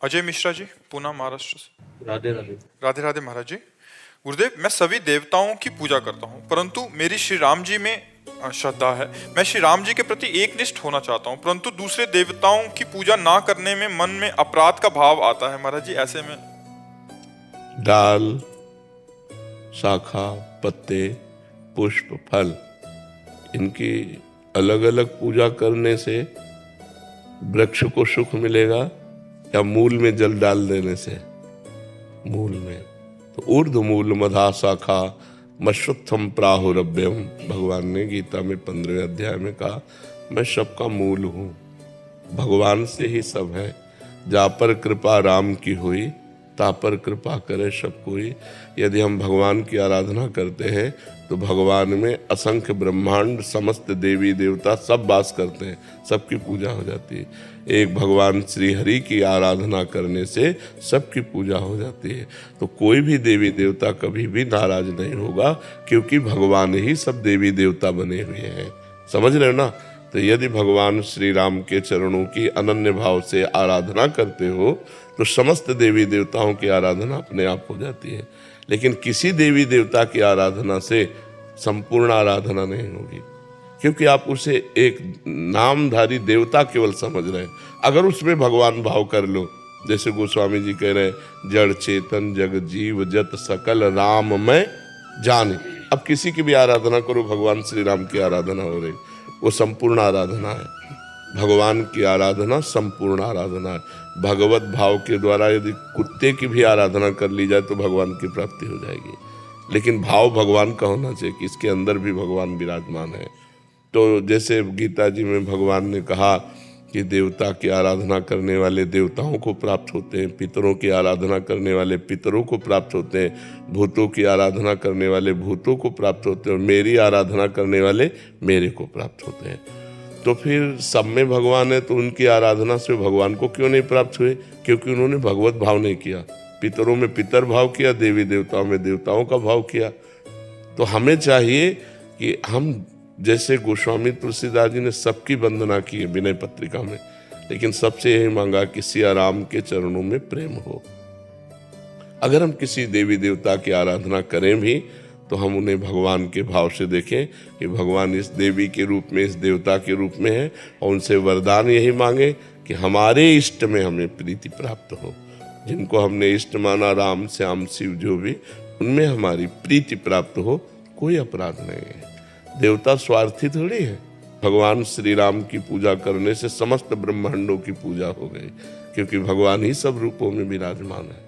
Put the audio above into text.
अजय मिश्रा जी, पुणे महाराष्ट्र से। राधे राधे। राधे राधे महाराज जी। गुरुदेव, मैं सभी देवताओं की पूजा करता हूँ, परंतु मेरी श्री राम जी में श्रद्धा है। मैं श्री राम जी के प्रति एकनिष्ठ होना चाहता हूँ, परंतु दूसरे देवताओं की पूजा ना करने में मन में अपराध का भाव आता है महाराज जी। ऐसे में डाल, शाखा, पत्ते, पुष्प, फल, इनकी अलग अलग पूजा करने से वृक्ष को सुख मिलेगा या मूल में जल डाल देने से? मूल में तो ऊर्ध मूल मधा शाखा मश्रुत्थम प्राहुरभ्यम, भगवान ने गीता में 15वें अध्याय में कहा, मैं सबका मूल हूँ, भगवान से ही सब है। जा पर कृपा राम की हुई, ता पर कृपा करे सब कोई। यदि हम भगवान की आराधना करते हैं तो भगवान में असंख्य ब्रह्मांड, समस्त देवी देवता सब वास करते हैं, सबकी पूजा हो जाती है। एक भगवान श्री हरि की आराधना करने से सबकी पूजा हो जाती है। तो कोई भी देवी देवता कभी भी नाराज नहीं होगा, क्योंकि भगवान ही सब देवी देवता बने हुए हैं। समझ रहे हो ना? तो यदि भगवान श्री राम के चरणों की अनन्य भाव से आराधना करते हो तो समस्त देवी देवताओं की आराधना अपने आप हो जाती है। लेकिन किसी देवी देवता की आराधना से संपूर्ण आराधना नहीं होगी, क्योंकि आप उसे एक नामधारी देवता केवल समझ रहे हैं। अगर उसमें भगवान भाव कर लो, जैसे गोस्वामी जी कह रहे हैं, जड़ चेतन जग जीव जत सकल राम में जाने। अब किसी की भी आराधना करो, भगवान श्री राम की आराधना हो रही, वो संपूर्ण आराधना है। भगवान की आराधना संपूर्ण आराधना है। भगवत भाव के द्वारा यदि कुत्ते की भी आराधना कर ली जाए तो भगवान की प्राप्ति हो जाएगी। लेकिन भाव भगवान का होना चाहिए कि इसके अंदर भी भगवान विराजमान है। तो जैसे गीता जी में भगवान ने कहा कि देवता की आराधना करने वाले देवताओं को प्राप्त होते हैं, पितरों की आराधना करने वाले पितरों को प्राप्त होते हैं, भूतों की आराधना करने वाले भूतों को प्राप्त होते हैं, और मेरी आराधना करने वाले मेरे को प्राप्त होते हैं। तो फिर सब में भगवान है, तो उनकी आराधना से भगवान को क्यों नहीं प्राप्त हुए? क्योंकि उन्होंने भगवत भाव नहीं किया। पितरों में पितर भाव किया, देवी देवताओं में देवताओं का भाव किया। तो हमें चाहिए कि हम, जैसे गोस्वामी तुलसीदास जी ने सबकी वंदना की है विनय पत्रिका में, लेकिन सबसे यही मांगा कि सिया राम के चरणों में प्रेम हो। अगर हम किसी देवी देवता की आराधना करें भी तो हम उन्हें भगवान के भाव से देखें कि भगवान इस देवी के रूप में, इस देवता के रूप में है, और उनसे वरदान यही मांगे कि हमारे इष्ट में हमें प्रीति प्राप्त हो। जिनको हमने इष्ट माना, राम श्याम शिव जो भी, उनमें हमारी प्रीति प्राप्त हो, कोई अपराध नहीं है। देवता स्वार्थी थोड़ी है। भगवान श्री राम की पूजा करने से समस्त ब्रह्मांडों की पूजा हो गई, क्योंकि भगवान ही सब रूपों में विराजमान है।